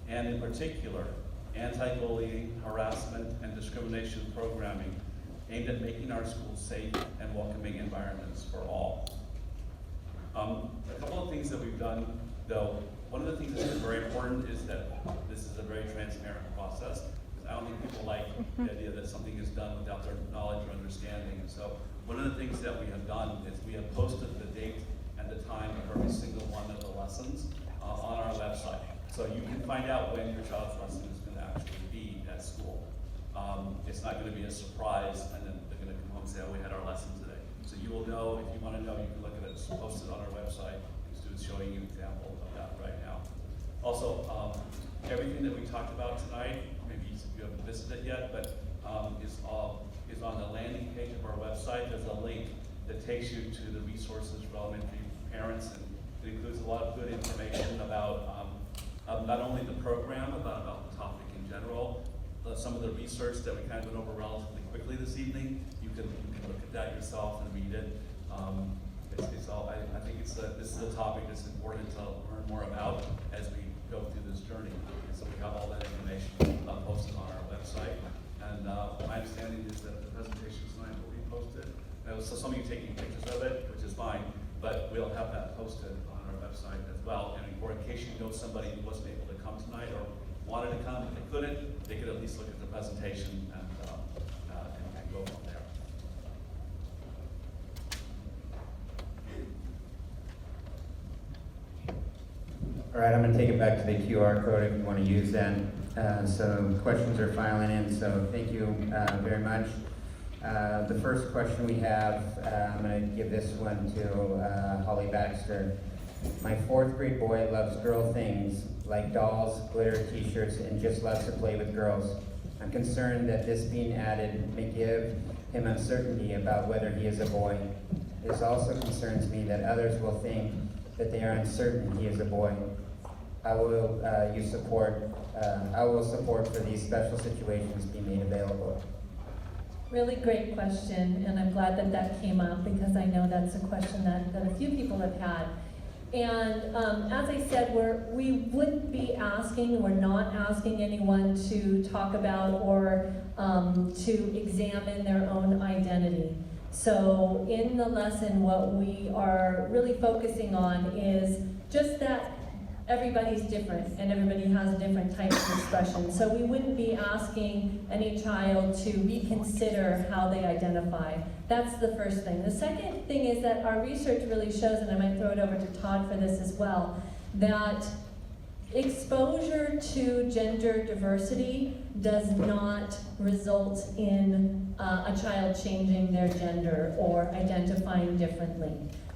and in particular, anti-bullying, harassment, and discrimination programming aimed at making our schools safe and welcoming environments for all. A couple of things that we've done, though. One of the things that's very important is that this is a very transparent process, because I don't think people like the idea that something is done without their knowledge or understanding. And so one of the things that we have done is we have posted the date and the time of every single one of the lessons on our website. So you can find out when your child's lesson is going to actually be at school. It's not going to be a surprise and then they're going to come home and say, oh, we had our lesson today. So you will know, if you want to know, you can look at it. It's posted on our website. The student's showing you an example of that right now. Also, everything that we talked about tonight, maybe you haven't visited it yet, but is on the landing page of our website. There's a link that takes you to the resources for elementary parents, and it includes a lot of good information about not only the program, about the topic in general, some of the research that we kind of went over relatively quickly this evening. You can look at that yourself and read it. It's all. I think this is a topic that's important to learn more about as we go through this journey. And so we have all that information posted on our website. And my understanding is that the presentation tonight will be posted. So some of you taking pictures of it, which is fine, but we'll have that posted on our website as well. And or in case you know somebody who wasn't able to come tonight or wanted to come, if they couldn't, they could at least look at the presentation and go from there. All right, I'm going to take it back to the QR code if you want to use that. So questions are filing in, so thank you very much. The first question we have, I'm going to give this one to Holly Baxter. My 4th grade boy loves girl things like dolls, glitter, t-shirts, and just loves to play with girls. I'm concerned that this being added may give him uncertainty about whether he is a boy. This also concerns me that others will think that they are uncertain he is a boy. I will support for these special situations be made available. Really great question, and I'm glad that that came up because I know that's a question that a few people have had. And as I said, we wouldn't be asking, we're not asking anyone to talk about or to examine their own identity. So in the lesson, what we are really focusing on is just that everybody's different and everybody has different types of expression. So we wouldn't be asking any child to reconsider how they identify. That's the first thing. The second thing is that our research really shows, and I might throw it over to Todd for this as well, that exposure to gender diversity does not result in a child changing their gender or identifying differently.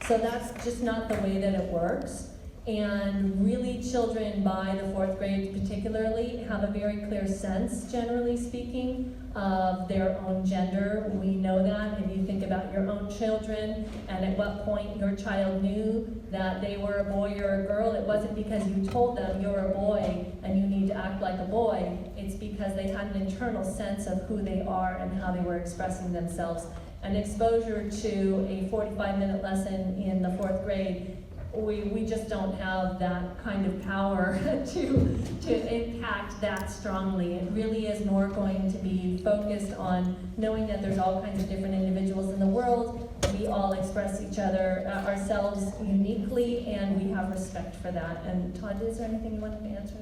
So that's just not the way that it works. And really children by the 4th grade particularly have a very clear sense, generally speaking, of their own gender. We know that if you think about your own children and at what point your child knew that they were a boy or a girl, it wasn't because you told them you're a boy and you need to act like a boy. It's because they had an internal sense of who they are and how they were expressing themselves. And exposure to a 45-minute lesson in the 4th grade, we just don't have that kind of power to impact that strongly. It really is more going to be focused on knowing that there's all kinds of different individuals in the world. We all express each other, ourselves uniquely, and we have respect for that. And Todd, is there anything you wanted to answer?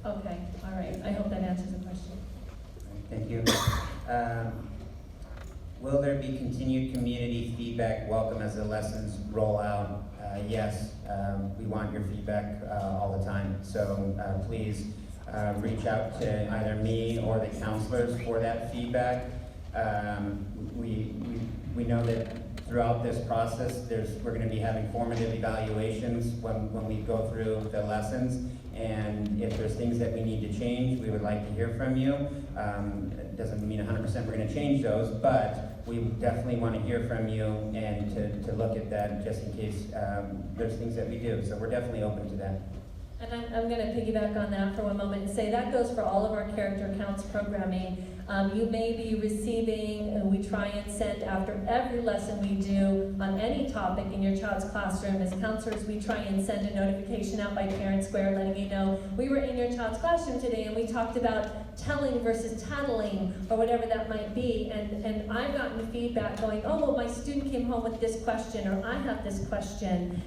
Okay, all right. I hope that answers the question. Thank you. Will there be continued community feedback welcome as the lessons roll out? Yes, we want your feedback all the time. So please reach out to either me or the counselors for that feedback. We know that throughout this process, we're going to be having formative evaluations when we go through the lessons. And if there's things that we need to change, we would like to hear from you. It doesn't mean 100% we're going to change those, but we definitely want to hear from you and to look at that just in case there's things that we do. So we're definitely open to that. And I'm going to piggyback on that for one moment and say that goes for all of our character counts programming. You may be receiving, and we try and send after every lesson we do on any topic in your child's classroom. As counselors, we try and send a notification out by Parent Square letting you know, we were in your child's classroom today and we talked about telling versus tattling, or whatever that might be. And I've gotten feedback going, oh, well, my student came home with this question, or I have this question.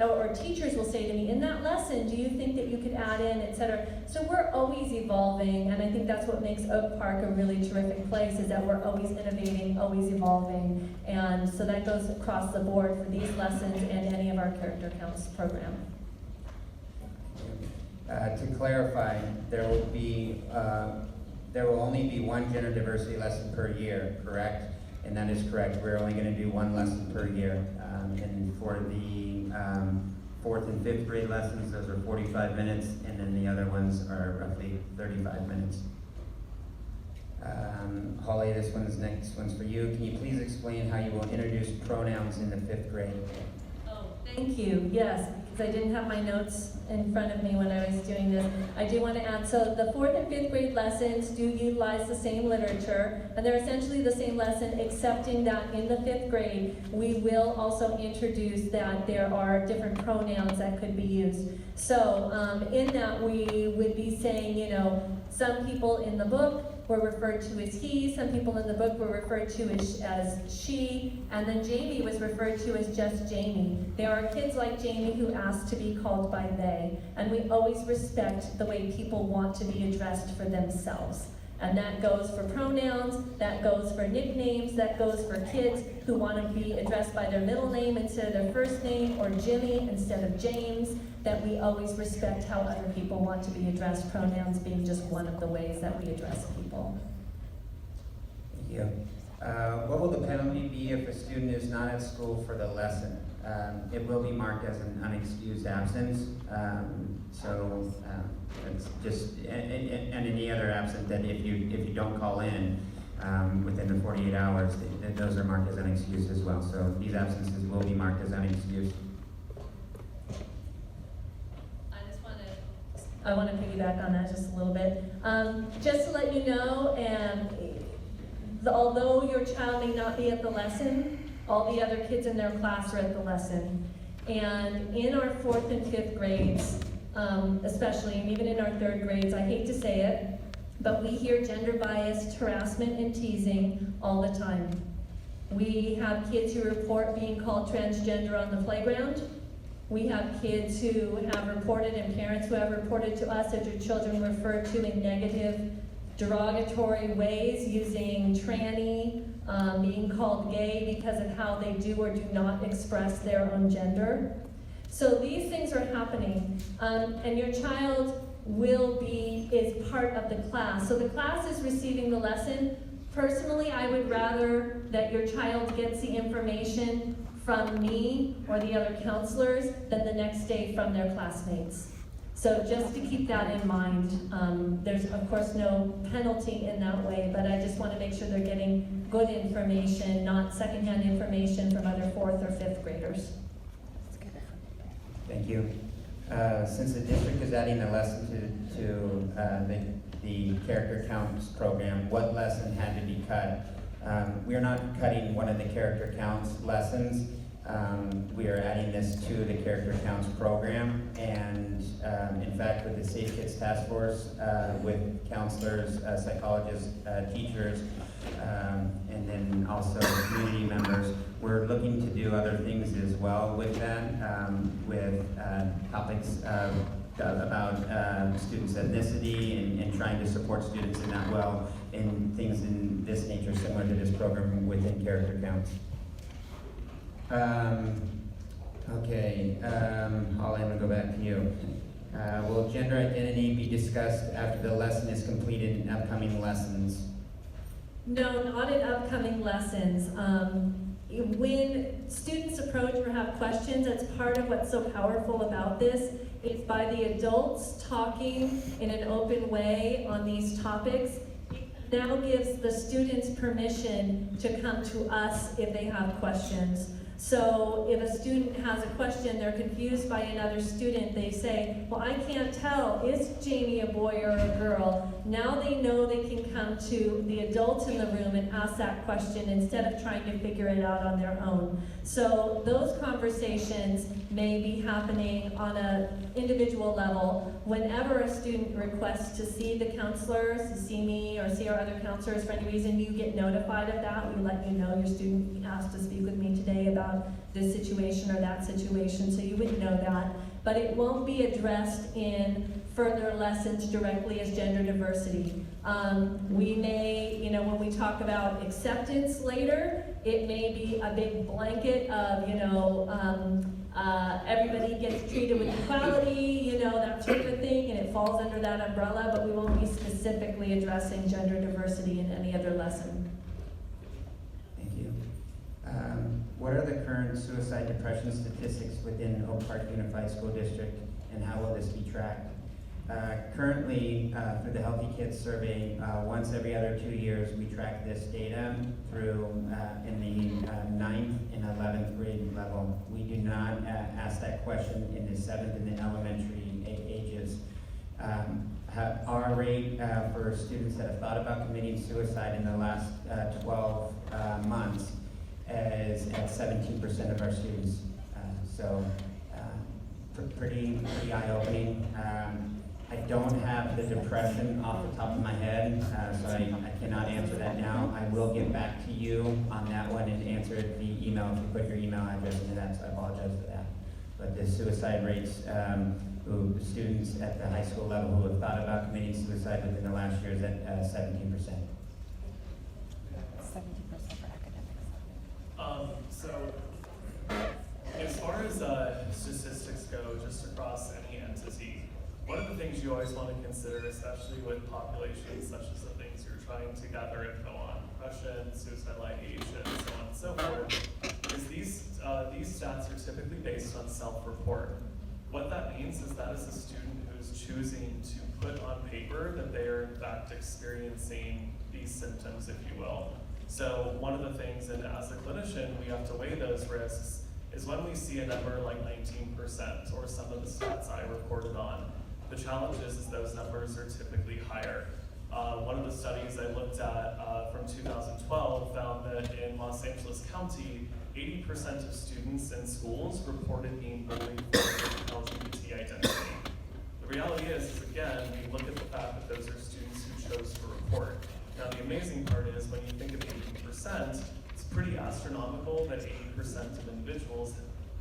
Or teachers will say to me, in that lesson, do you think that you could add in, etc. So we're always evolving, and I think that's what makes Oak Park a really terrific place, is that we're always innovating, always evolving. And so that goes across the board for these lessons and any of our character counts program. To clarify, there will only be one gender diversity lesson per year, correct? And that is correct. We're only going to do one lesson per year. And for the 4th and 5th grade lessons, those are 45 minutes, and then the other ones are roughly 35 minutes. Holly, this one's for you. Can you please explain how you will introduce pronouns in the 5th grade? Oh, thank you. Yes, because I didn't have my notes in front of me when I was doing this. I do want to add, so the 4th and 5th grade lessons do utilize the same literature, and they're essentially the same lesson, excepting that in the 5th grade, we will also introduce that there are different pronouns that could be used. So in that, we would be saying, you know, some people in the book were referred to as he, some people in the book were referred to as she, and then Jamie was referred to as just Jamie. There are kids like Jamie who ask to be called by they, and we always respect the way people want to be addressed for themselves. And that goes for pronouns, that goes for nicknames, that goes for kids who want to be addressed by their middle name instead of their first name, or Jimmy instead of James, that we always respect how other people want to be addressed, pronouns being just one of the ways that we address people. Thank you. What will the penalty be if a student is not at school for the lesson? It will be marked as an unexcused absence. It's just, and any other absence that if you don't call in within the 48 hours, those are marked as unexcused as well. So these absences will be marked as unexcused. I want to piggyback on that just a little bit. Just to let you know, although your child may not be at the lesson, all the other kids in their class are at the lesson. And in our 4th and 5th grades, especially, and even in our 3rd grades, I hate to say it, but we hear gender-biased harassment and teasing all the time. We have kids who report being called transgender on the playground. We have kids who have reported, and parents who have reported to us that their children referred to in negative, derogatory ways, using tranny, being called gay because of how they do or do not express their own gender. So these things are happening, and your child is part of the class. So the class is receiving the lesson. Personally, I would rather that your child gets the information from me or the other counselors than the next day from their classmates. So just to keep that in mind, there's of course no penalty in that way, but I just want to make sure they're getting good information, not secondhand information from other 4th or 5th graders. Thank you. Since the district is adding a lesson to the character counts program, what lesson had to be cut? We are not cutting one of the character counts lessons. We are adding this to the character counts program, and in fact with the Safe Kids Task Force, with counselors, psychologists, teachers, and then also community members, we're looking to do other things as well with that, with topics about students' ethnicity and trying to support students in that well, and things in this nature similar to this program within character counts. Okay, Holly, I'm going to go back to you. Will gender identity be discussed after the lesson is completed in upcoming lessons? No, not in upcoming lessons. When students approach or have questions, that's part of what's so powerful about this. It's by the adults talking in an open way on these topics. It now gives the students permission to come to us if they have questions. So if a student has a question, they're confused by another student, they say, well, I can't tell, is Jamie a boy or a girl? Now they know they can come to the adults in the room and ask that question instead of trying to figure it out on their own. So those conversations may be happening on an individual level. Whenever a student requests to see the counselors, to see me or see our other counselors for any reason, you get notified of that. We let you know your student asked to speak with me today about this situation or that situation, so you would know that. But it won't be addressed in further lessons directly as gender diversity. We may, when we talk about acceptance later, it may be a big blanket of, everybody gets treated with equality, that sort of thing, and it falls under that umbrella, but we won't be specifically addressing gender diversity in any other lesson. Thank you. What are the current suicide depression statistics within Oak Park Unified School District, and how will this be tracked? Currently, through the Healthy Kids Survey, once every other 2 years, we track this data through in the 9th and 11th grade level. We do not ask that question in the 7th and the elementary ages. Our rate for students that have thought about committing suicide in the last 12 months is at 17% of our students. So pretty eye-opening. I don't have the depression off the top of my head, so I cannot answer that now. I will get back to you on that one and answer it via email if you put your email address into that, so I apologize for that. But the suicide rates, the students at the high school level who have thought about committing suicide within the last year is at 17%. 70% for academics. So, as far as statistics go, just across any entity, one of the things you always want to consider, especially with populations such as the things you're trying to gather info on, depression, suicidal ideation, so on and so forth, is these stats are typically based on self-report. What that means is that is a student who's choosing to put on paper that they are in fact experiencing these symptoms, if you will. So one of the things, and as a clinician, we have to weigh those risks, is when we see a number like 19%, or some of the stats I reported on, the challenge is those numbers are typically higher. One of the studies I looked at from 2012 found that in Los Angeles County, 80% of students in schools reported being bullied for LGBT identity. The reality is again, we look at the fact that those are students who chose to report. Now the amazing part is when you think of 80%, it's pretty astronomical that 80% of individuals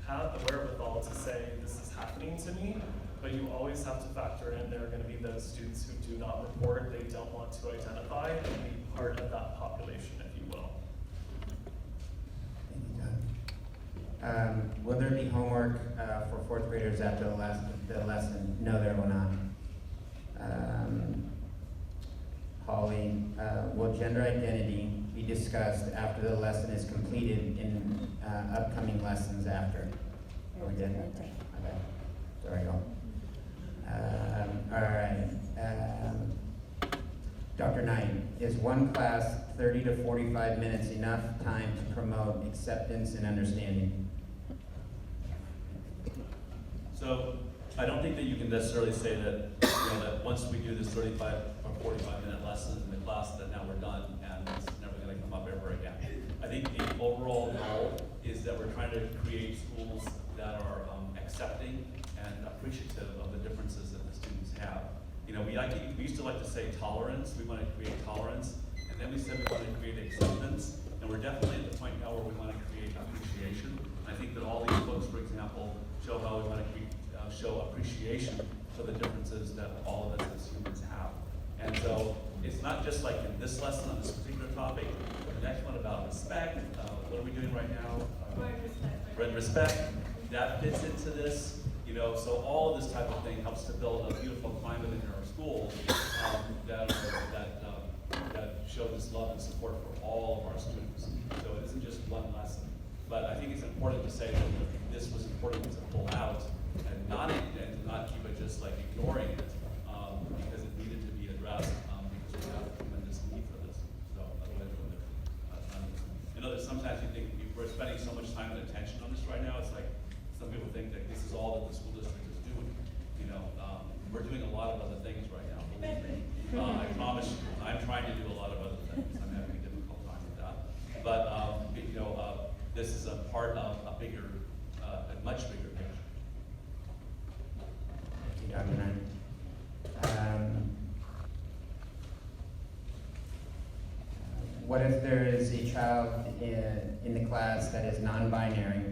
have the wherewithal to say, this is happening to me, but you always have to factor in there are going to be those students who do not report, they don't want to identify, and be part of that population, if you will. Thank you, Doug. Will there be homework for fourth graders after the lesson? No, there will not. Holly, will gender identity be discussed after the lesson is completed in upcoming lessons after? Oh, we did? Okay. There we go. All right. Dr. Knight, is one class 30 to 45 minutes enough time to promote acceptance and understanding? So I don't think that you can necessarily say that, that once we do this 35 or 45-minute lesson in the class that now we're done and it's never going to come up ever again. I think the overall goal is that we're trying to create schools that are accepting and appreciative of the differences that the students have. We used to like to say tolerance. We want to create tolerance, and then we said we want to create acceptance, and we're definitely at the point now where we want to create appreciation. I think that all these books, for example, show how we want to show appreciation for the differences that all of us as humans have. And so it's not just like in this lesson on this particular topic, but the next one about respect. What are we doing right now? Respect. That fits into this. So all of this type of thing helps to build a beautiful climate in our schools that show this love and support for all of our students. So it isn't just one lesson. But I think it's important to say that this was important to pull out and not keep it just like ignoring it because it needed to be addressed because we have a tremendous need for this. So otherwise, that sometimes you think we're spending so much time and attention we're doing a lot of other things right now, believe me. I promise you, I'm trying to do a lot of other things. I'm having a difficult time with that. But, this is a part of a bigger, a much bigger picture. Thank you, Dr. Knight. What if there is a child in the class that is non-binary,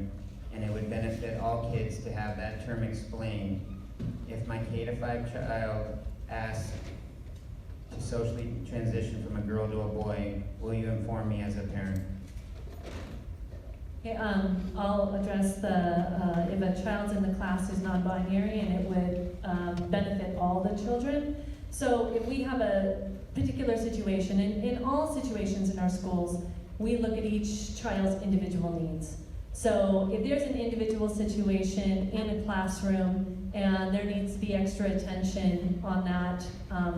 and it would benefit all kids to have that term explained? If my K-5 child asks to socially transition from a girl to a boy, will you inform me as a parent? Okay, I'll address if a child's in the class is non-binary and it would benefit all the children. So if we have a particular situation, and in all situations in our schools, we look at each child's individual needs. So if there's an individual situation in a classroom and there needs to be extra attention on that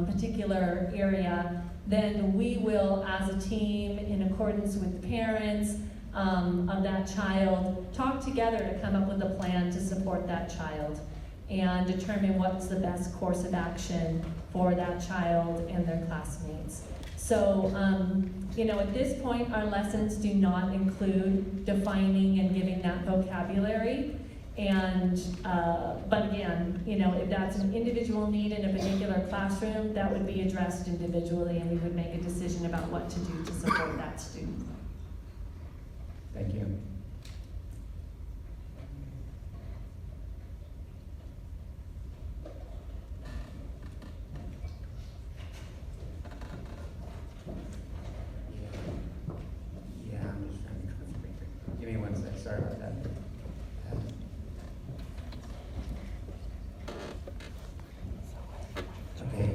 particular area, then we will, as a team, in accordance with the parents of that child, talk together to come up with a plan to support that child and determine what's the best course of action for that child and their classmates. So, at this point, our lessons do not include defining and giving that vocabulary. And, but again, if that's an individual need in a particular classroom, that would be addressed individually, and we would make a decision about what to do to support that student. Thank you. Yeah, I'm just trying to give me one sec. Sorry about that. Okay.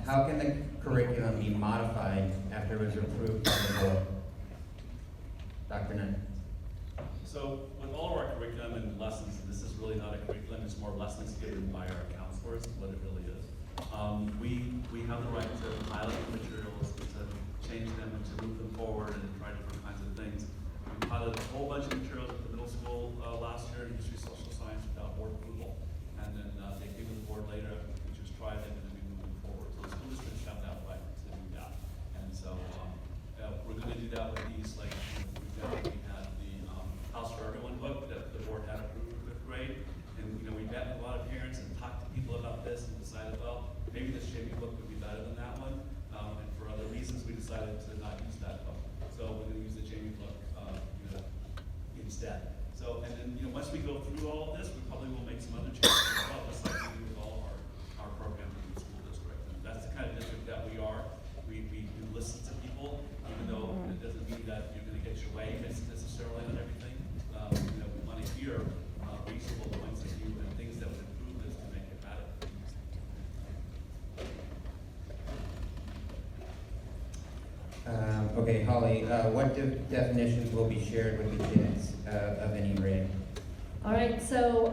How can the curriculum be modified after it was approved by the board? Dr. Knight. So with all of our curriculum and lessons, this is really not a curriculum, it's more lessons given by our counselors, what it really is. We have the right to pilot the materials, to change them, and to move them forward and try different kinds of things. We piloted a whole bunch of materials at the middle school last year in history, social science without board approval. And then they came to the board later, we just tried them and then we moved them forward. So the school district have that right to do that. And so we're going to do that with these, like, we had the House for Everyone book that the board had approved for 5th grade. And, we met with a lot of parents and talked to people about this and decided, well, maybe this shaping book would be better than that one. And for other reasons, we decided to not use that book. So we're going to use the Jamie book instead. So, and then, once we go through all of this, we probably will make some other changes as well, just like we do with all of our programs in the school district. And that's the kind of district that we are. We listen to people, even though it doesn't mean that you're going to get your way necessarily on everything. We want to hear reasonable points of view and things that would improve this to make it better. Okay, Holly, what definitions will be shared with the kids of any grade? All right, so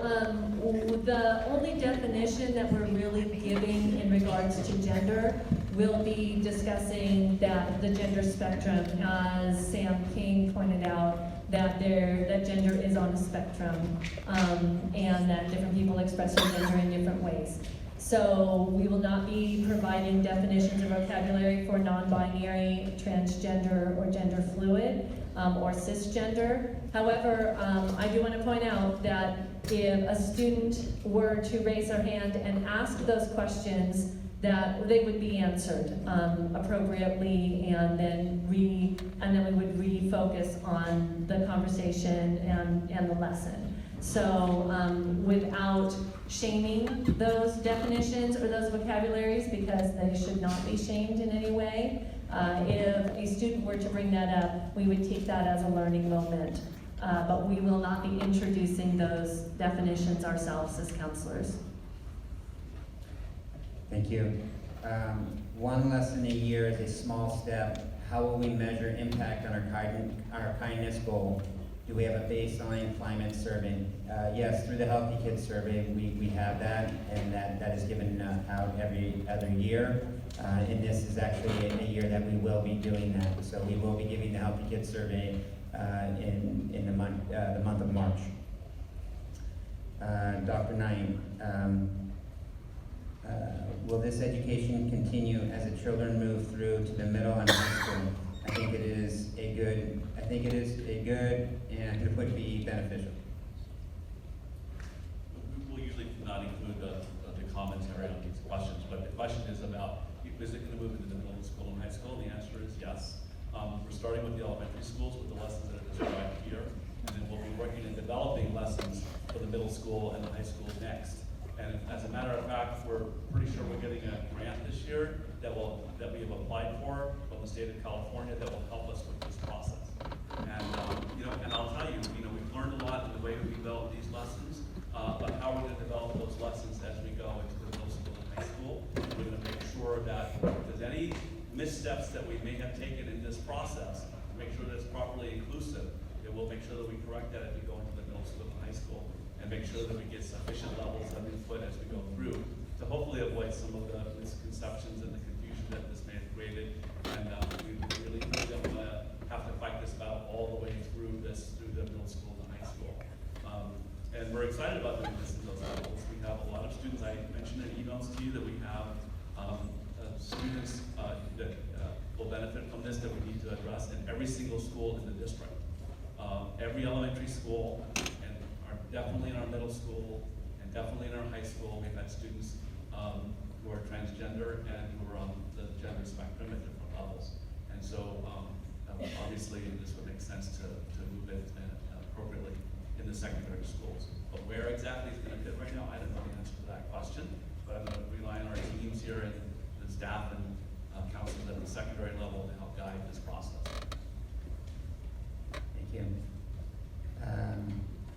the only definition that we're really giving in regards to gender will be discussing that the gender spectrum, as Sam King pointed out, that gender is on a spectrum, and that different people express their gender in different ways. So we will not be providing definitions of vocabulary for non-binary, transgender, or gender fluid, or cisgender. However, I do want to point out that if a student were to raise their hand and ask those questions, that they would be answered appropriately, and then we would refocus on the conversation and the lesson. So without shaming those definitions or those vocabularies, because they should not be shamed in any way, if a student were to bring that up, we would take that as a learning moment. But we will not be introducing those definitions ourselves as counselors. Thank you. One lesson a year is a small step. How will we measure impact on our kindness goal? Do we have a baseline climate survey? Yes, through the Healthy Kids survey, we have that, and that is given out every other year. And this is actually a year that we will be doing that. So we will be giving the Healthy Kids survey in the month of March. Dr. Knight, Will this education continue as the children move through to the middle and high school? I think it is a good, and it would be beneficial. We'll usually not include the commentary on these questions, but the question is about, is it going to move into the middle school and high school? And the answer is yes. We're starting with the elementary schools with the lessons that are described here, and then we'll be working and developing lessons for the middle school and the high school next. And as a matter of fact, we're pretty sure we're getting a grant this year that we have applied for from the state of California that will help us with this process. And and I'll tell you, we've learned a lot in the way we develop these lessons, but how we're going to develop those lessons as we go into the middle school and high school. We're going to make sure that if there's any missteps that we may have taken in this process, make sure that it's properly inclusive, and we'll make sure that we correct that as we go into the middle school and high school, and make sure that we get sufficient levels of input as we go through to hopefully avoid some of the misconceptions and the confusion that this may have created. And we really don't want to have to fight this battle all the way through the middle school and high school. And we're excited about doing this in those levels. We have a lot of students. I mentioned in emails to you that we have students that will benefit from this that we need to address in every single school in the district. Every elementary school, and definitely in our middle school, and definitely in our high school, we've had students who are transgender and who are on the gender spectrum at different levels. And so obviously this would make sense to move it appropriately in the secondary schools. But where exactly it's going to fit right now, I don't know the answer to that question, but I'm going to rely on our teams here and the staff and counselors at the secondary level to help guide this process. Thank you.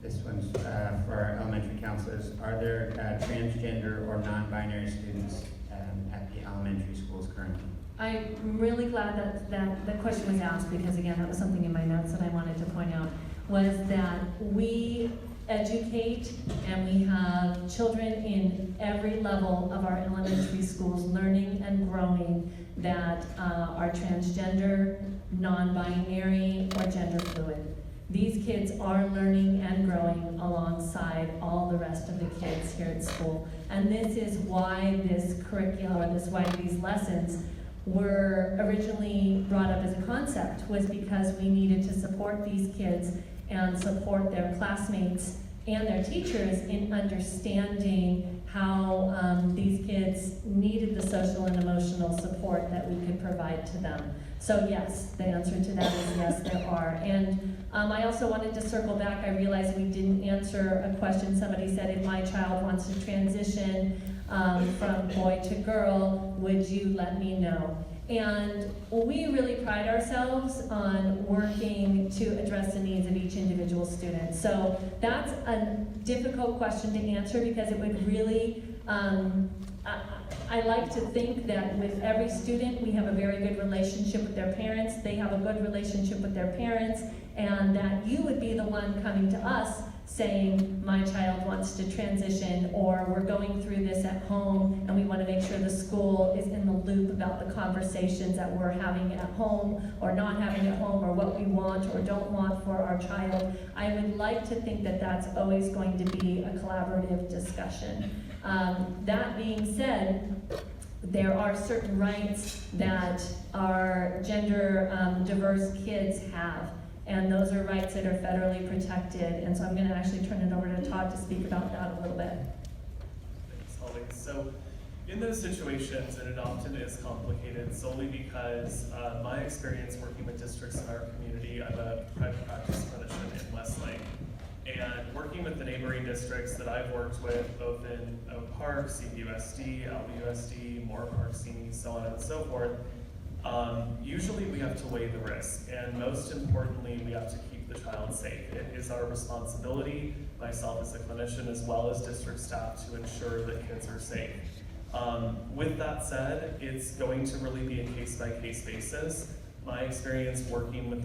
This one's for our elementary counselors. Are there transgender or non-binary students at the elementary schools currently? I'm really glad that the question was asked, because again, that was something in my notes that I wanted to point out, was that we educate and we have children in every level of our elementary schools learning and growing that are transgender, non-binary, or gender fluid. These kids are learning and growing alongside all the rest of the kids here at school. And this is why this curriculum, or this why these lessons were originally brought up as a concept, was because we needed to support these kids and support their classmates and their teachers in understanding how these kids needed the social and emotional support that we could provide to them. So yes, the answer to that is yes, there are. And I also wanted to circle back. I realized we didn't answer a question. Somebody said, if my child wants to transition from boy to girl, would you let me know? And we really pride ourselves on working to address the needs of each individual student. So that's a difficult question to answer, because it would really, I like to think that with every student, we have a very good relationship with their parents, they have a good relationship with their parents, and that you would be the one coming to us saying, my child wants to transition, or we're going through this at home and we want to make sure the school is in the loop about the conversations that we're having at home or not having at home, or what we want or don't want for our child. I would like to think that that's always going to be a collaborative discussion. That being said, there are certain rights that our gender diverse kids have. And those are rights that are federally protected. And so I'm going to actually turn it over to Todd to speak about that a little bit. Thanks, Holly. So in those situations, and it often is complicated solely because my experience working with districts in our community, I'm a private practice clinician in Westlake. And working with the neighboring districts that I've worked with, both in Oak Park, CBUSD, LBUSD, Moore Park, CME, so on and so forth, usually we have to weigh the risk, and most importantly, we have to keep the child safe. It is our responsibility, myself as a clinician as well as district staff, to ensure that kids are safe. With that said, it's going to really be a case-by-case basis. My experience working with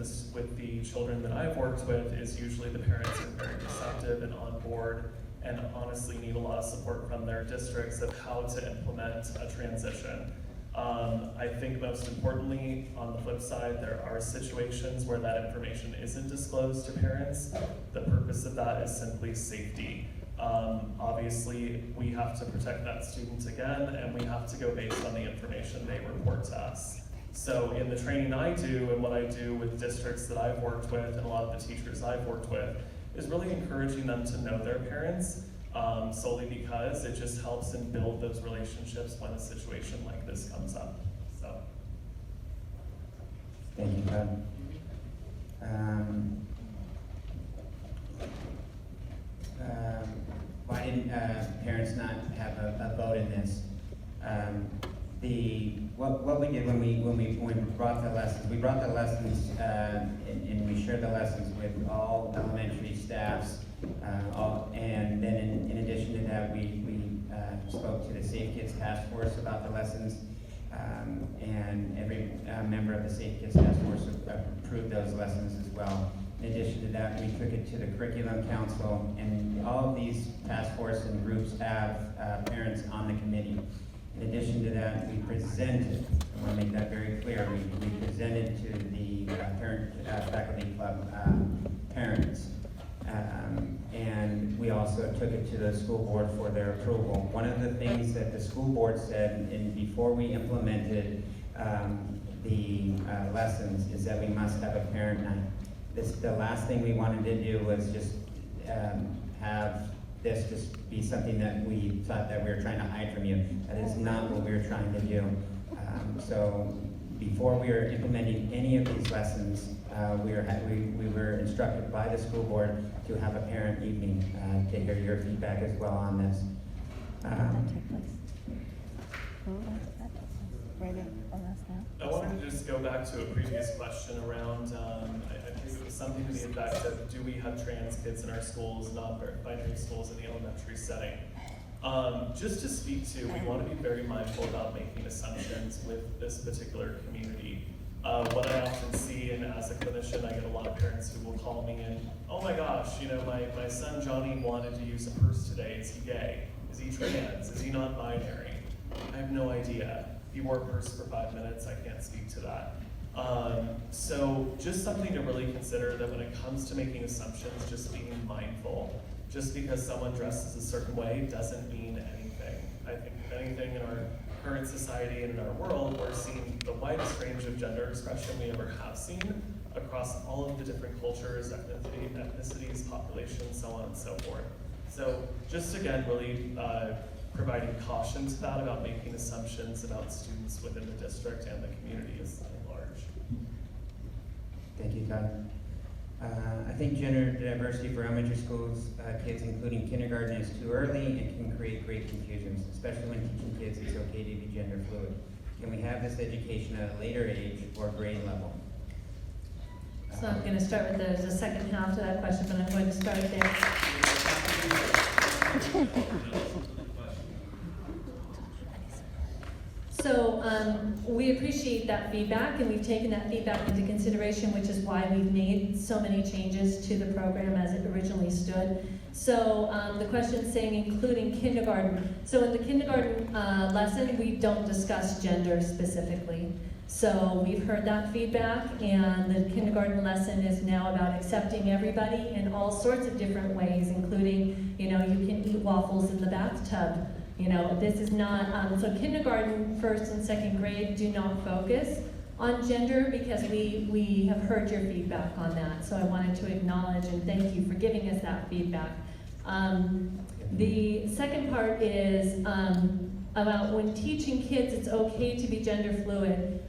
the children that I've worked with is usually the parents are very receptive and on board, and honestly need a lot of support from their districts of how to implement a transition. I think most importantly, on the flip side, there are situations where that information isn't disclosed to parents. The purpose of that is simply safety. Obviously, we have to protect that student again, and we have to go based on the information they report to us. So in the training I do and what I do with districts that I've worked with and a lot of the teachers I've worked with is really encouraging them to know their parents, solely because it just helps and build those relationships when a situation like this comes up. So. Thank you, Todd. Why didn't parents not have a vote in this? What we did when we brought the lessons, and we shared the lessons with all elementary staffs, and then in addition to that, we spoke to the Safe Kids Task Force about the lessons, and every member of the Safe Kids Task Force approved those lessons as well. In addition to that, we took it to the Curriculum Council, and all of these task force and groups have parents on the committee. In addition to that, we presented, I want to make that very clear, we presented to the faculty club parents. And we also took it to the school board for their approval. One of the things that the school board said before we implemented the lessons is that we must have a parent night. The last thing we wanted to do was just have this just be something that we thought that we were trying to hide from you. That is not what we were trying to do. So before we were implementing any of these lessons, we were instructed by the school board to have a parent evening to hear your feedback as well on this. I wanted to just go back to a previous question around, I think it was something to the effect of, do we have trans kids in our schools, non-binary schools in the elementary setting? Just to speak to, we want to be very mindful about making assumptions with this particular community. What I often see, and as a clinician, I get a lot of parents who will call me and, oh my gosh, you know, my son Johnny wanted to use a purse today. Is he gay? Is he trans? Is he non-binary? I have no idea. He wore a purse for 5 minutes. I can't speak to that. So just something to really consider, that when it comes to making assumptions, just being mindful. Just because someone dresses a certain way doesn't mean anything. I think if anything in our current society and in our world, we're seeing the widest range of gender expression we ever have seen across all of the different cultures, ethnicities, populations, so on and so forth. So just again, really providing caution to that about making assumptions about students within the district and the community as large. Thank you, Todd. I think gender diversity for elementary schools kids, including kindergarten, is too early and can create great confusions, especially when teaching kids it's okay to be gender fluid. Can we have this education at a later age or grade level? So I'm going to start with the second half to that question, but I'm going to start there. So we appreciate that feedback, and we've taken that feedback into consideration, which is why we've made so many changes to the program as it originally stood. So the question is saying including kindergarten. So in the kindergarten lesson, we don't discuss gender specifically. So we've heard that feedback, and the kindergarten lesson is now about accepting everybody in all sorts of different ways, including, you know, you can eat waffles in the bathtub. You know, this is not, so kindergarten, first and second grade do not focus on gender because we have heard your feedback on that. So I wanted to acknowledge and thank you for giving us that feedback. The second part is about when teaching kids it's okay to be gender fluid.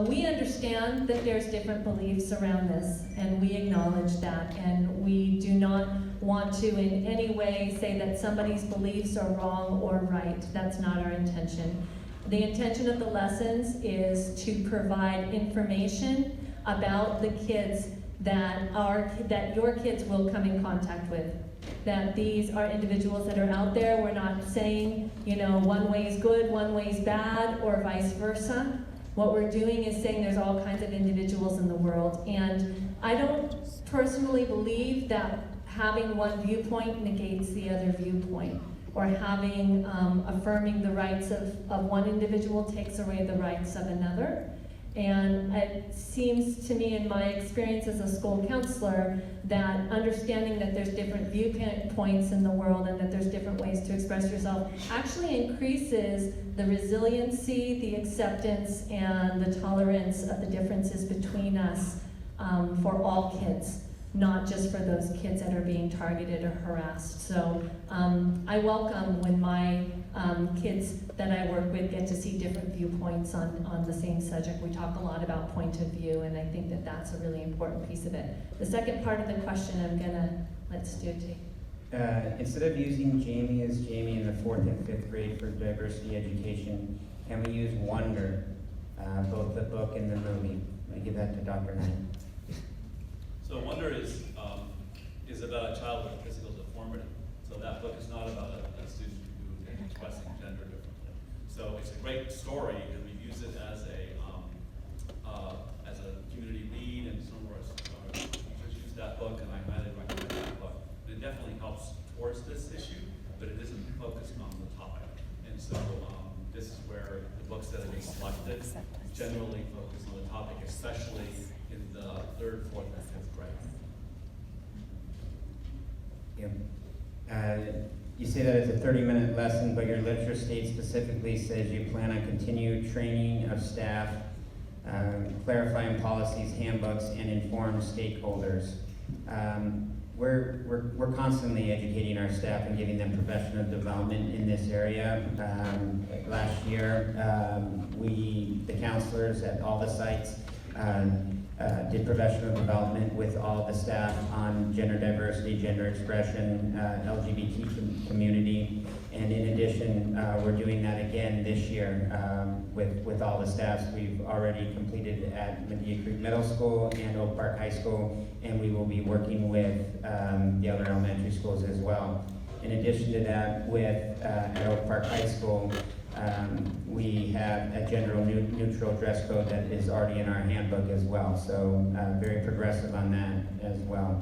We understand that there's different beliefs around this, and we acknowledge that, and we do not want to in any way say that somebody's beliefs are wrong or right. That's not our intention. The intention of the lessons is to provide information about the kids that your kids will come in contact with. That these are individuals that are out there. We're not saying, you know, one way is good, one way is bad, or vice versa. What we're doing is saying there's all kinds of individuals in the world. And I don't personally believe that having one viewpoint negates the other viewpoint. or having, affirming the rights of one individual takes away the rights of another. And it seems to me, in my experience as a school counselor, that understanding that there's different viewpoints in the world and that there's different ways to express yourself actually increases the resiliency, the acceptance, and the tolerance of the differences between us for all kids, not just for those kids that are being targeted or harassed. So I welcome when my kids that I work with get to see different viewpoints on the same subject. We talk a lot about point of view, and I think that that's a really important piece of it. The second part of the question, I'm gonna let Stu take. Instead of using Jamie as Jamie in the 4th and 5th grade for diversity education, can we use Wonder, both the book and the movie? I give that to Dr. Knight. So Wonder is about a child with a physical deformity. So that book is not about a student who is expressing gender differently. So it's a great story, and we use it as a community read, and some of our teachers use that book, and I highly recommend that book. And it definitely helps towards this issue, but it isn't focused on the topic. And so this is where the books that have been selected generally focus on the topic, especially in the 3rd, 4th, and 5th grade. Yep. You say that it's a 30-minute lesson, but your literature state specifically says you plan on continued training of staff, clarifying policies, handbooks, and inform stakeholders. We're constantly educating our staff and giving them professional development in this area. Last year, the counselors at all the sites did professional development with all the staff on gender diversity, gender expression, LGBT community, and in addition, we're doing that again this year with all the staffs. We've already completed at Medea Creek Middle School and Oak Park High School, and we will be working with the other elementary schools as well. In addition to that, at Oak Park High School, we have a gender neutral dress code that is already in our handbook as well. So very progressive on that as well.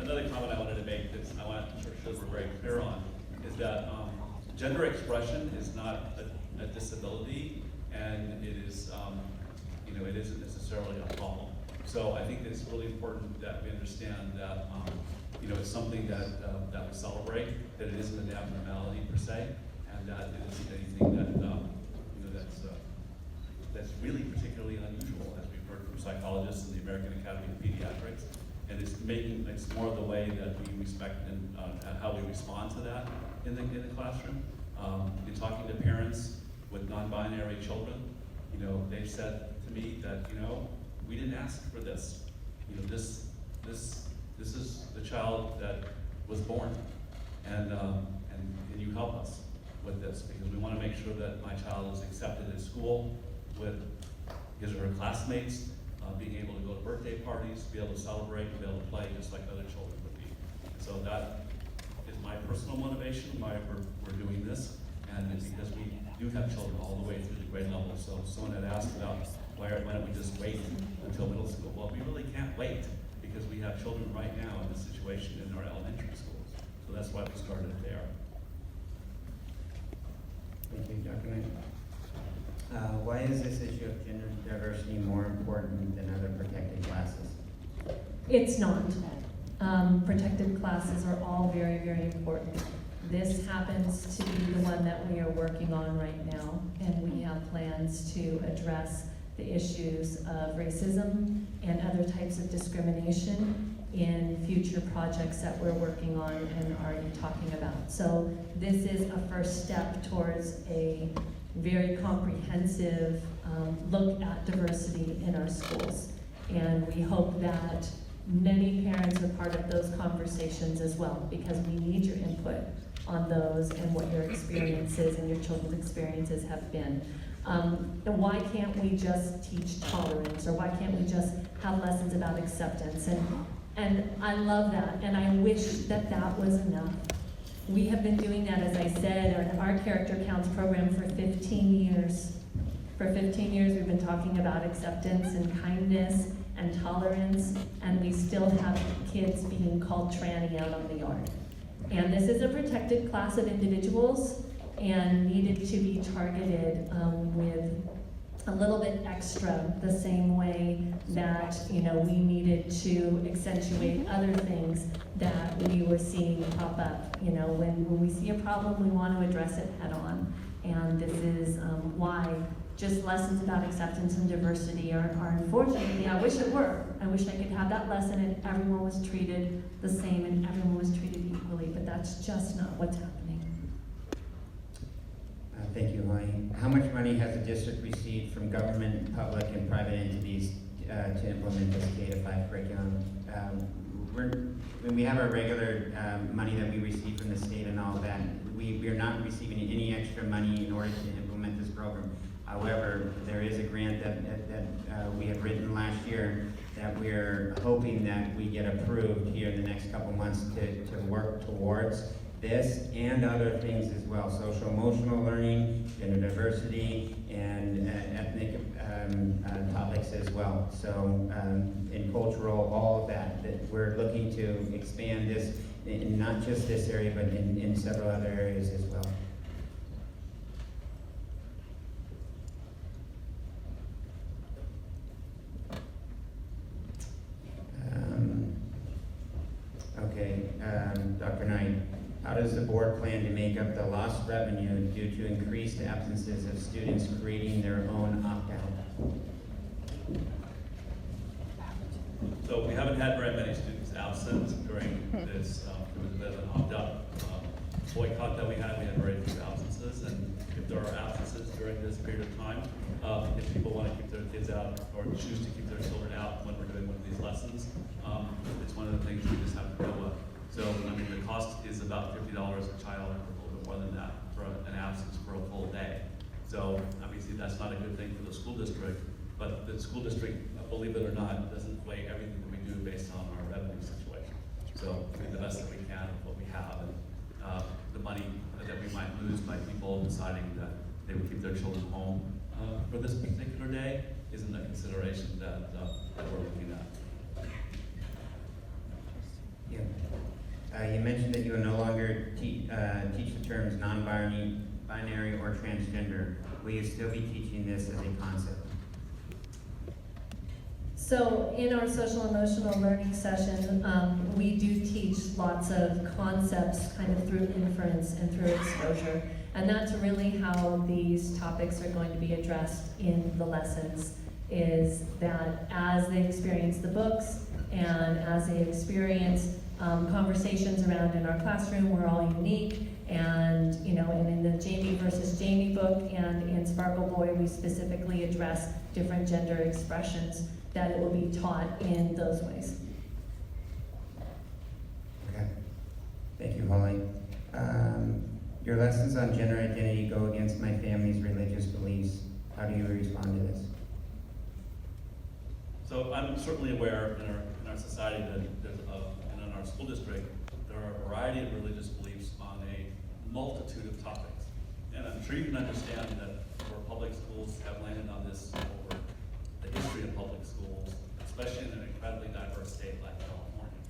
Another comment I wanted to make that I want to make sure we're very clear on is that gender expression is not a disability, and it is, it isn't necessarily a problem. So I think it's really important that we understand that, it's something that we celebrate, that it isn't an abnormality per se, and that it isn't anything that, that's really particularly unusual, as we've heard from psychologists in the American Academy of Pediatrics. And it's more the way that we respect and how we respond to that in the classroom. In talking to parents with non-binary children, they've said to me that, we didn't ask for this. This is the child that was born, and can you help us with this? Because we want to make sure that my child is accepted at school with his or her classmates, being able to go to birthday parties, be able to celebrate, and be able to play just like other children would be. So that is my personal motivation, why we're doing this, and it's because we do have children all the way through the grade level. So someone had asked about why don't we just wait until middle school? Well, we really can't wait, because we have children right now in this situation in our elementary schools. So that's why we started there. Thank you, Dr. Knight. Why is this issue of gender diversity more important than other protected classes? It's not. Protected classes are all very, very important. This happens to be the one that we are working on right now, and we have plans to address the issues of racism and other types of discrimination in future projects that we're working on and already talking about. So this is a first step towards a very comprehensive look at diversity in our schools. And we hope that many parents are part of those conversations as well, because we need your input on those and what your experiences and your children's experiences have been. And why can't we just teach tolerance, or why can't we just have lessons about acceptance? And I love that, and I wish that that was enough. We have been doing that, as I said, in our Character Counts program for 15 years. For 15 years, we've been talking about acceptance and kindness and tolerance, and we still have kids being called tranny out on the yard. And this is a protected class of individuals and needed to be targeted with a little bit extra, the same way that, you know, we needed to accentuate other things that we were seeing pop up. You know, when we see a problem, we want to address it head on. And this is why just lessons about acceptance and diversity are unfortunately, I wish it were. I wish I could have that lesson and everyone was treated the same and everyone was treated equally, but that's just not what's happening. Thank you, Lonnie. How much money has the district received from government, public, and private entities to implement this K-5 curriculum? When we have our regular money that we receive from the state and all that, we are not receiving any extra money in order to implement this program. However, there is a grant that we have written last year that we're hoping that we get approved here in the next couple months to work towards this and other things as well, social emotional learning, gender diversity, and ethnic topics as well. So, in cultural, all of that we're looking to expand this in not just this area, but in several other areas as well. Dr. Knight, how does the board plan to make up the lost revenue due to increased absences of students creating their own opt-out? So we haven't had very many students absent during this, there was a bit of an opt-out boycott that we had very few absences, and if there are absences during this period of time, if people want to keep their kids out or choose to keep their children out when we're doing one of these lessons, it's one of the things we just have to go with. So, I mean, the cost is about $50 a child, or a little bit more than that, for an absence for a full day. So, obviously, that's not a good thing for the school district, but the school district, believe it or not, doesn't weigh everything that we do based on our revenue situation. So, we do the best that we can with what we have, and the money that we might lose by people deciding that they would keep their children home for this particular day isn't a consideration that we're looking at. Yeah. You mentioned that you will no longer teach the terms non-binary or transgender. Will you still be teaching this as a concept? So in our social emotional learning session, we do teach lots of concepts kind of through inference and through exposure. And that's really how these topics are going to be addressed in the lessons, is that as they experience the books and as they experience conversations around in our classroom, we're all unique. And, you know, and in the Jamie versus Jamie book and in Sparkle Boy, we specifically address different gender expressions that it will be taught in those ways. Okay. Thank you, Holly. Your lessons on gender identity go against my family's religious beliefs. How do you respond to this? So I'm certainly aware in our society that there's and in our school district, there are a variety of religious beliefs on a multitude of topics. And I'm sure you can understand that where public schools have landed on this over the history of public schools, especially in an incredibly diverse state like California.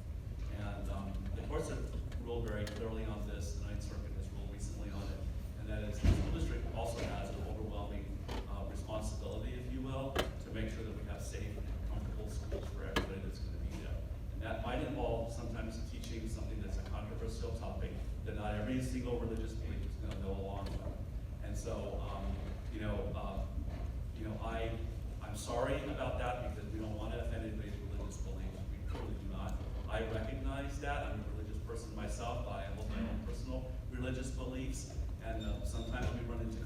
And the courts have ruled very clearly on this. The Ninth Circuit has ruled recently on it. And that is the school district also has an overwhelming responsibility, if you will, to make sure that we have safe and comfortable schools for everybody that's going to be there. And that might involve sometimes teaching something that's a controversial topic that not every single religious belief is going to go along with. And so, I'm sorry about that because we don't want to offend anybody's religious beliefs. We truly do not. I recognize that. I'm a religious person myself. I hold my own personal religious beliefs, and sometimes we run into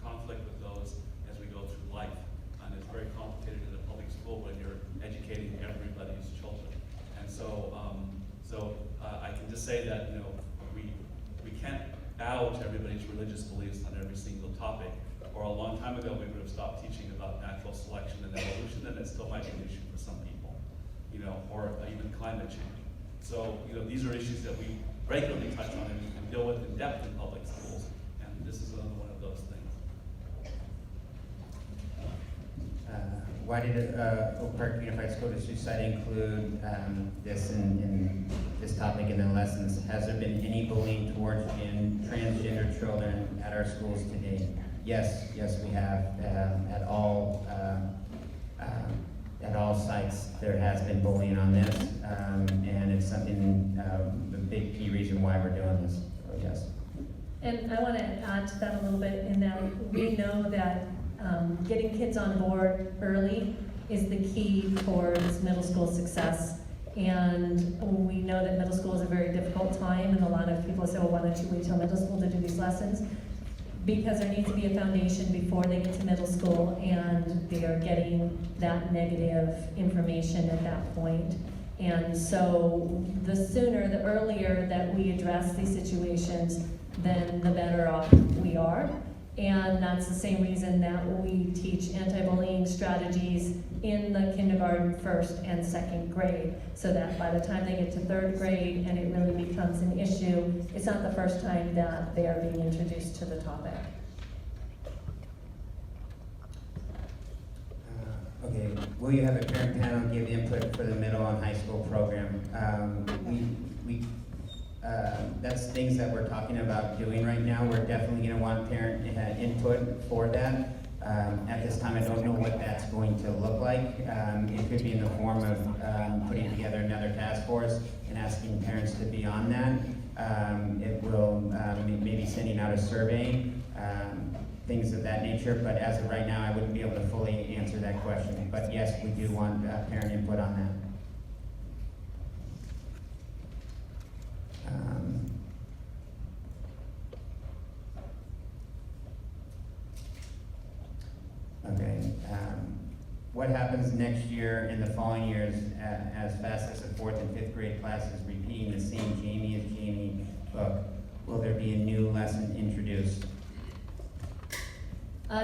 conflict with those as we go through life. And it's very complicated in a public school when you're educating everybody's children. And so, I can just say that we can't bow to everybody's religious beliefs on every single topic. Or a long time ago, we would have stopped teaching about natural selection and evolution, and it still might be an issue for some people, or even climate change. So, these are issues that we regularly touch on and deal with in depth in public schools, and this is another one of those things. why did Oak Park Unified School District decide to include this in this topic in the lessons? Has there been any bullying towards transgender children at our schools today? Yes, we have. At all sites, there has been bullying on this, and it's something, the big key reason why we're doing this. So yes. And I want to add to that a little bit in that we know that getting kids on board early is the key towards middle school success. And we know that middle school is a very difficult time, and a lot of people say, well, why don't you wait till middle school to do these lessons? Because there needs to be a foundation before they get to middle school, and they are getting that negative information at that point. And so the sooner, the earlier that we address these situations, then the better off we are. And that's the same reason that we teach anti-bullying strategies in the kindergarten, first and second grade, so that by the time they get to third grade and it really becomes an issue, it's not the first time that they are being introduced to the topic. Okay, will you have a parent panel give input for the middle and high school program? That's things that we're talking about doing right now. We're definitely going to want parent input for that. At this time, I don't know what that's going to look like. It could be in the form of putting together another task force and asking parents to be on that. It will maybe sending out a survey, things of that nature. But as of right now, I wouldn't be able to fully answer that question. But yes, we do want parent input on that. Okay. What happens next year and the following years as fast as the 4th and 5th grade classes repeating the same Jamie is Jamie book? Will there be a new lesson introduced?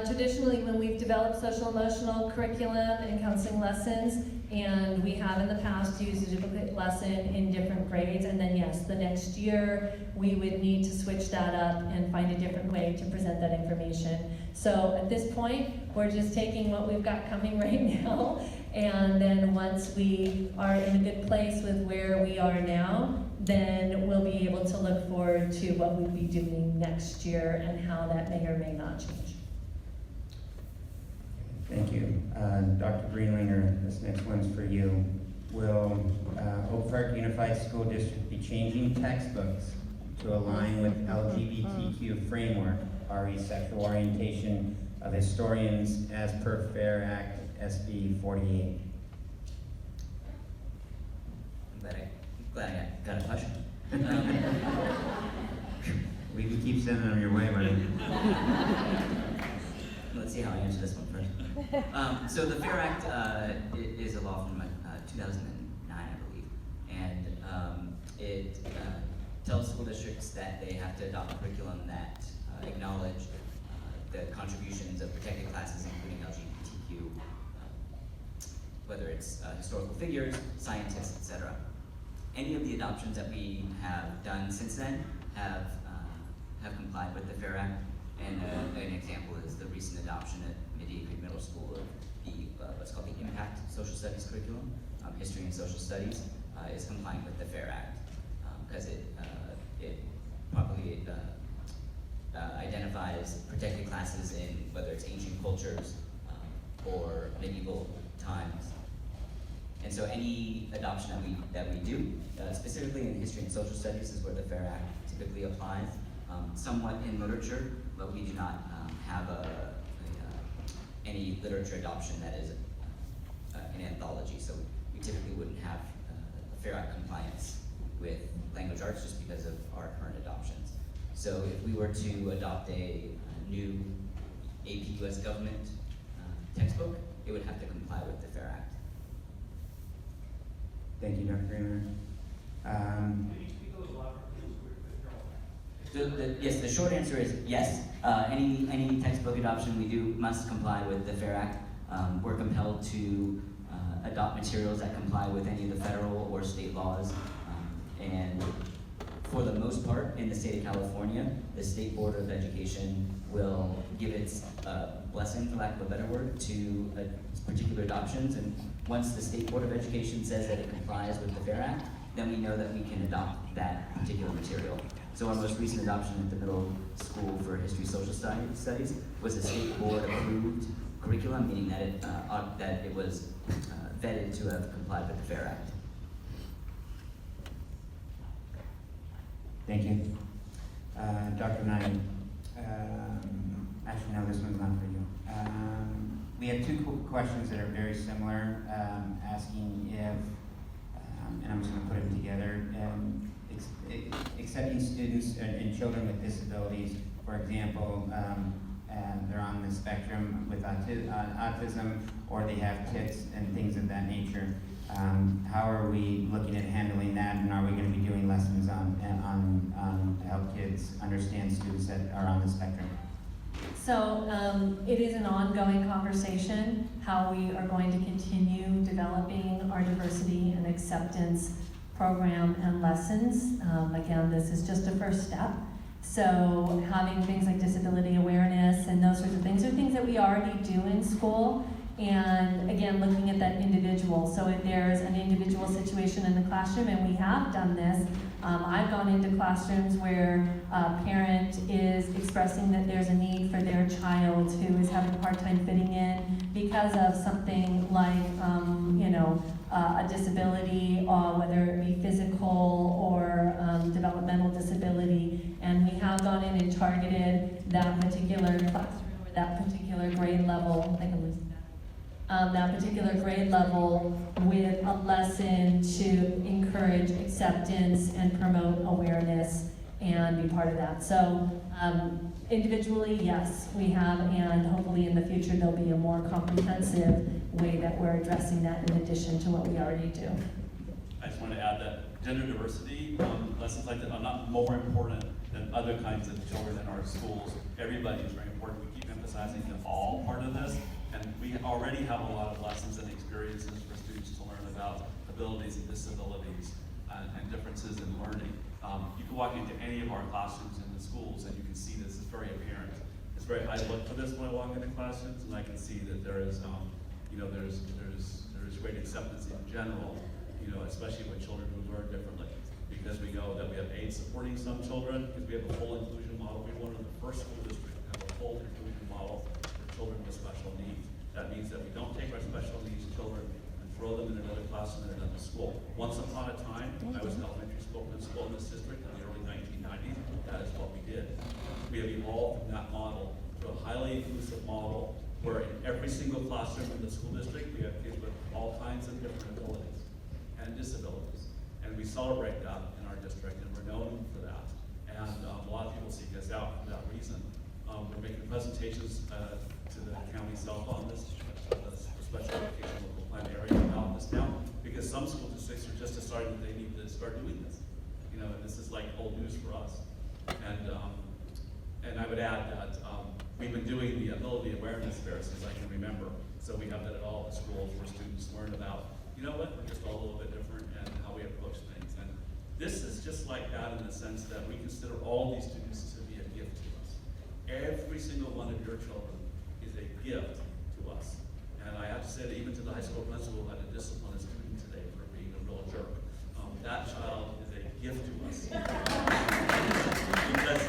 Traditionally, when we've developed social emotional curriculum and counseling lessons, and we have in the past used a duplicate lesson in different grades, and then yes, the next year we would need to switch that up and find a different way to present that information. So at this point, we're just taking what we've got coming right now, and then once we are in a good place with where we are now, then we'll be able to look forward to what we'll be doing next year and how that may or may not change. Thank you. Dr. Greenlinger, this next one's for you. Will Oak Park Unified School District be changing textbooks to align with LGBTQ framework, RE sexual orientation of historians as per FAIR Act SB 48? I'm glad I got a question. We can keep sending them your way, buddy. Let's see how I answer this one first. So the FAIR Act is a law from 2009, I believe, and it tells school districts that they have to adopt a curriculum that acknowledge the contributions of protected classes, including LGBTQ, whether it's historical figures, scientists, etc. Any of the adoptions that we have done since then have complied with the FAIR Act. And an example is the recent adoption at Medea Creek Middle School of the what's called the Impact Social Studies curriculum. History and Social Studies is compliant with the FAIR Act because it properly identifies protected classes in whether it's ancient cultures or medieval times. And so any adoption that we do, specifically in History and Social Studies, is where the FAIR Act typically applies. Somewhat in literature, but we do not have any literature adoption that is an anthology, so we typically wouldn't have a FAIR Act compliance with language arts just because of our current adoptions. So if we were to adopt a new AP US government textbook, it would have to comply with the FAIR Act. Thank you, Dr. Greener. Yes, the short answer is yes. Any textbook adoption we do must comply with the FAIR Act. We're compelled to adopt materials that comply with any of the federal or state laws. And For the most part, in the state of California, the State Board of Education will give its blessing, for lack of a better word, to particular adoptions. And once the State Board of Education says that it complies with the FAIR Act, then we know that we can adopt that particular material. So our most recent adoption at the middle school for history social studies was a State Board approved curriculum, meaning that it was vetted to have complied with the FAIR Act. Thank you. Dr. Knight, actually, no, this one's not for you. We have two questions that are very similar, asking if, and I'm just going to put them together, accepting students and children with disabilities, for example, they're on the spectrum with autism, or they have tics and things of that nature. How are we looking at handling that, and are we going to be doing lessons on to help kids understand students that are on the spectrum? So it is an ongoing conversation, how we are going to continue developing our diversity and acceptance program and lessons. Again, this is just a first step. So having things like disability awareness and those sorts of things are things that we already do in school. And again, looking at that individual. So if there's an individual situation in the classroom, and we have done this, I've gone into classrooms where a parent is expressing that there's a need for their child who is having a hard time fitting in because of something like, a disability, whether it be physical or developmental disability. And we have gone in and targeted that particular classroom or that particular grade level. I think I'm losing that particular grade level with a lesson to encourage acceptance and promote awareness and be part of that. So individually, yes, we have, and hopefully in the future there'll be a more comprehensive way that we're addressing that in addition to what we already do. I just want to add that gender diversity lessons like that are not more important than other kinds of children in our schools. Everybody is very important. We keep emphasizing they're all part of this. And we already have a lot of lessons and experiences for students to learn about abilities and disabilities and differences in learning. You can walk into any of our classrooms in the schools and you can see this is very apparent. I look for this when I walk into classrooms, and I can see that there is, there's great acceptance in general, especially with children who learn differently. Because we know that we have aids supporting some children, because we have a full inclusion model. We're one of the first school districts to have a full inclusion model for children with special needs. That means that we don't take our special needs children and throw them in another classroom in another school. Once upon a time, I was an elementary school principal in this district in the early 1990s. That is what we did. We have evolved from that model to a highly inclusive model where in every single classroom in the school district, we have kids with all kinds of different abilities and disabilities. And we celebrate that in our district, and we're known for that. And a lot of people seek us out for that reason. We're making presentations to the county itself on this, the special education local plan area about this now, because some school districts are just deciding that they need to start doing this. And this is like old news for us. And I would add that we've been doing the ability awareness fair since I can remember. So we have that at all the schools where students learn about, we're just all a little bit different and how we approach things. And this is just like that in the sense that we consider all these students to be a gift to us. Every single one of your children is a gift to us. And I have to say that even to the high school principal who had to discipline a student today for being a real jerk, that child is a gift to us. Because,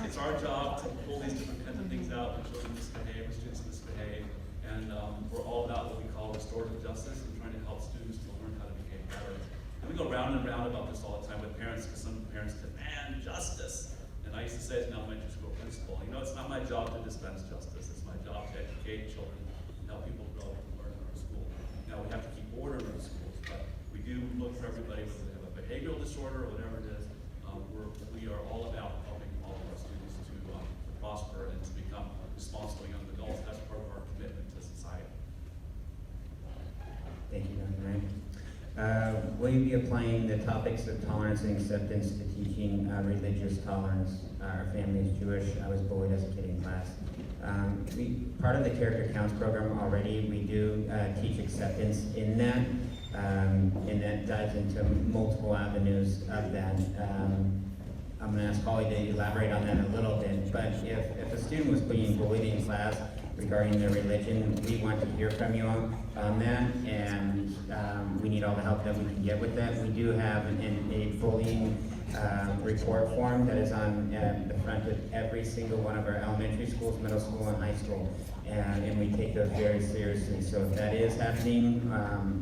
it's our job to pull these different kinds of things out when children misbehave, when students misbehave, and we're all about what we call restorative justice and trying to help students to learn how to behave better. And we go round and round about this all the time with parents, because some parents demand justice. And I used to say as an elementary school principal, it's not my job to dispense justice, it's my job to educate children and help people grow and learn in our school. Now, we have to keep order in the schools, but we do look for everybody, whether they have a behavioral disorder or whatever it is. We are all about helping all of our students to prosper and to become responsible young adults. That's part of our commitment to society. Thank you, Dr. Wright. Will you be applying the topics of tolerance and acceptance to teaching religious tolerance? Our family is Jewish. I was bullied as a kid in class. Part of the Character Counts program already, we do teach acceptance in that. And that dives into multiple avenues of that. I'm gonna ask Holly to elaborate on that a little bit, but if a student was being bullied in class regarding their religion, we want to hear from you on that, and we need all the help that we can get with that. We do have a bullying report form that is on the front of every single one of our elementary schools, middle school, and high school, and we take those very seriously. So if that is happening,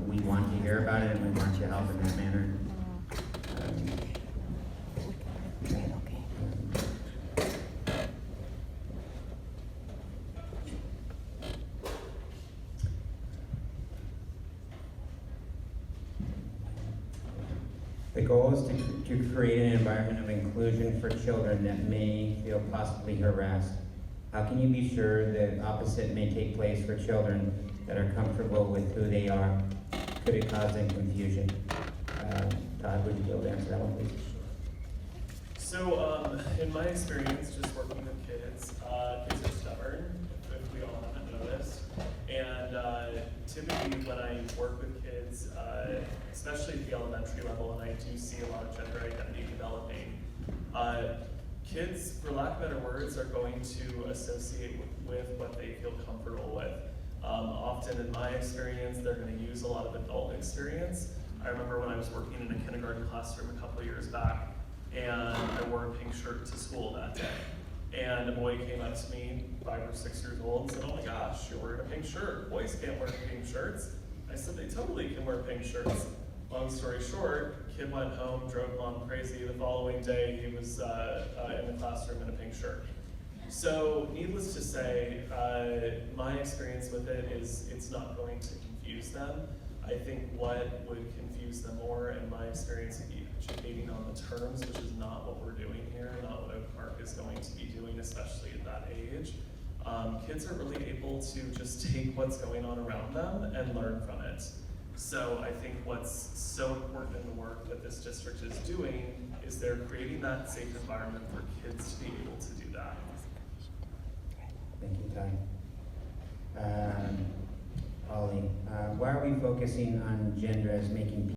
we want to hear about it, and we want to help in that manner. The goal is to create an environment of inclusion for children that may feel possibly harassed. How can you be sure the opposite may take place for children that are comfortable with who they are? Could it cause them confusion? Todd, would you be able to answer that one, please? So, in my experience, just working with kids, kids are stubborn, if we all haven't noticed. And typically when I work with kids, especially at the elementary level, and I do see a lot of gender identity developing, kids, for lack of better words, are going to associate with what they feel comfortable with. Often in my experience, they're going to use a lot of adult experience. I remember when I was working in a kindergarten classroom a couple of years back, and I wore a pink shirt to school that day. And a boy came up to me, 5 or 6 years old, and said, "Oh my gosh, you're wearing a pink shirt. Boys can't wear pink shirts." I said, "They totally can wear pink shirts." Long story short, kid went home, drove mom crazy. The following day, he was in the classroom in a pink shirt. So, needless to say, my experience with it is it's not going to confuse them. I think what would confuse them more, in my experience, would be educating on the terms, which is not what we're doing here, not what Oak Park is going to be doing, especially at that age. Kids are really able to just take what's going on around them and learn from it. So I think what's so important in the work that this district is doing is they're creating that safe environment for kids to be able to do that. Thank you, Todd. Ollie, why are we focusing on gender as making